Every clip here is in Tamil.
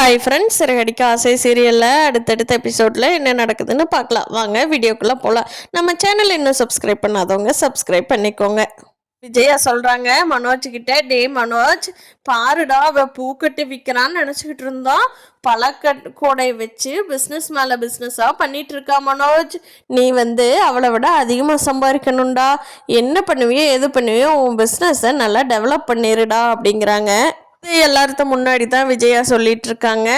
ஹாய் ஃப்ரெண்ட்ஸ், சிறகடிக்க ஆசை சீரியலில் அடுத்தடுத்த எபிசோடில் என்ன நடக்குதுன்னு பார்க்கலாம். வாங்க வீடியோக்குள்ளே போகலாம். நம்ம சேனல் இன்னும் சப்ஸ்கிரைப் பண்ணாதவங்க சப்ஸ்கிரைப் பண்ணிக்கோங்க. விஜயா சொல்கிறாங்க மனோஜ் கிட்ட, டே மனோஜ் பாருடா, அவ பூக்கட்டு விற்கிறான்னு நினச்சிக்கிட்டு இருந்தோம், பழக்கடை வச்சு பிஸ்னஸ் மேலே பிஸ்னஸாக பண்ணிட்டு இருக்கா மனோஜ். நீ அவளை விட அதிகமாக சம்பாதிக்கணும்டா. என்ன பண்ணுவியோ எது பண்ணுவியோ உன் பிஸ்னஸை நல்லா டெவலப் பண்ணிடுடா அப்படிங்கிறாங்க. எல்லாருக்கும் முன்னாடி தான் விஜயா சொல்லிட்டு இருக்காங்க.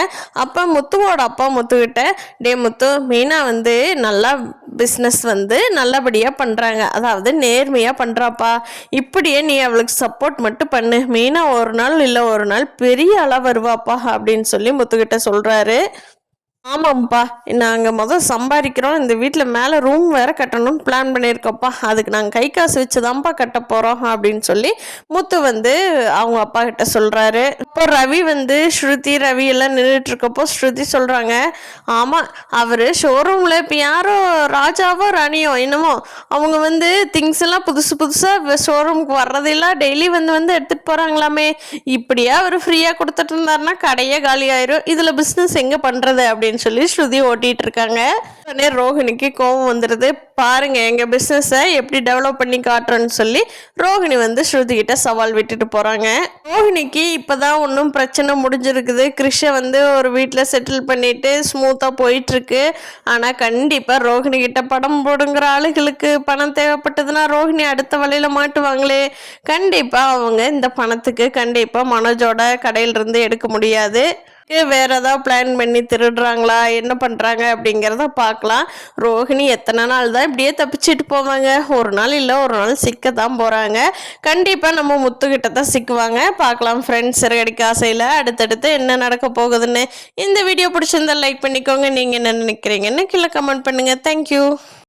அப்போ முத்துவோட அப்பா முத்துக்கிட்ட, டே முத்து, மீனா நல்லா பிஸ்னஸ் நல்லபடியாக பண்ணுறாங்க, அதாவது நேர்மையாக பண்ணுறாப்பா, இப்படியே நீ அவளுக்கு சப்போர்ட் மட்டும் பண்ணு, மீனா ஒரு நாள் இல்லை ஒரு நாள் பெரிய அளவு வருவாப்பா அப்படின்னு சொல்லி முத்துக்கிட்ட சொல்கிறாரு. ஆமாம்ப்பா, நாங்கள் சம்பாதிக்கிறோம், இந்த வீட்டில் மேலே ரூம் வேறு கட்டணும்னு பிளான் பண்ணியிருக்கோப்பா, அதுக்கு நாங்கள் கை காசு வச்சு தான்ப்பா கட்ட போகிறோம் அப்படின்னு சொல்லி முத்து அவங்க அப்பா கிட்ட சொல்கிறாரு. இப்போ ரவி ஸ்ருதி ரவி எல்லாம் நின்றுட்டுருக்கப்போ ஸ்ருதி சொல்கிறாங்க, ஆமாம் அவர் ஷோரூமில் இப்போ யாரோ ராஜாவோ ராணியோ என்னமோ அவங்க திங்ஸ் எல்லாம் புதுசு புதுசாக ஷோரூமுக்கு வர்றதெல்லாம் டெய்லி எடுத்துகிட்டு போகிறாங்களாமே, இப்படியே அவர் ஃப்ரீயாக கொடுத்துட்டு இருந்தாருன்னா கடையே காலி ஆயிரும், இதில் பிஸ்னஸ் எங்கே பண்ணுறது அப்படின்னு சொல்லி ஸ்ருதி ஓட்டிட்டு இருக்காங்க. உடனே ரோஹிணிக்கு கோபம் வந்துடுது. பாருங்க எங்க பிசினஸை எப்படி டெவலப் பண்ணி காட்டுறோன்னு சொல்லி ரோஹிணி ஸ்ருதி கிட்ட சவால் விட்டுட்டு போறாங்க. ரோஹிணிக்கு இப்பதான் ஒன்றும் பிரச்சனை முடிஞ்சிருக்குது. கிருஷை ஒரு வீட்டில் செட்டில் பண்ணிட்டு ஸ்மூத்தா போயிட்டு இருக்கு. ஆனா கண்டிப்பா ரோஹிணி கிட்ட படம் போடுங்கிற ஆளுகளுக்கு பணம் தேவைப்பட்டதுன்னா ரோஹிணி அடுத்த வழியில மாட்டுவாங்களே. கண்டிப்பா அவங்க இந்த பணத்துக்கு கண்டிப்பா மனோஜோட கடையிலிருந்து எடுக்க முடியாது. வேற ஏதாவது பிளான் பண்ணி திருடுறாங்களா, என்ன பண்ணுறாங்க அப்படிங்கிறத பார்க்கலாம். ரோஹிணி எத்தனை நாள் தான் இப்படியே தப்பிச்சுட்டு போவாங்க, ஒரு நாள் இல்லை ஒரு நாள் சிக்க தான் போகிறாங்க. கண்டிப்பாக நம்ம முத்துக்கிட்ட தான் சிக்குவாங்க. பார்க்கலாம் ஃப்ரெண்ட்ஸ், சிறகடிக்க ஆசையில் அடுத்தடுத்து என்ன நடக்க போகுதுன்னு. இந்த வீடியோ பிடிச்சிருந்தா லைக் பண்ணிக்கோங்க. நீங்கள் என்ன நினைக்கிறீங்கன்னு கீழே கமெண்ட் பண்ணுங்கள். தேங்க்யூ.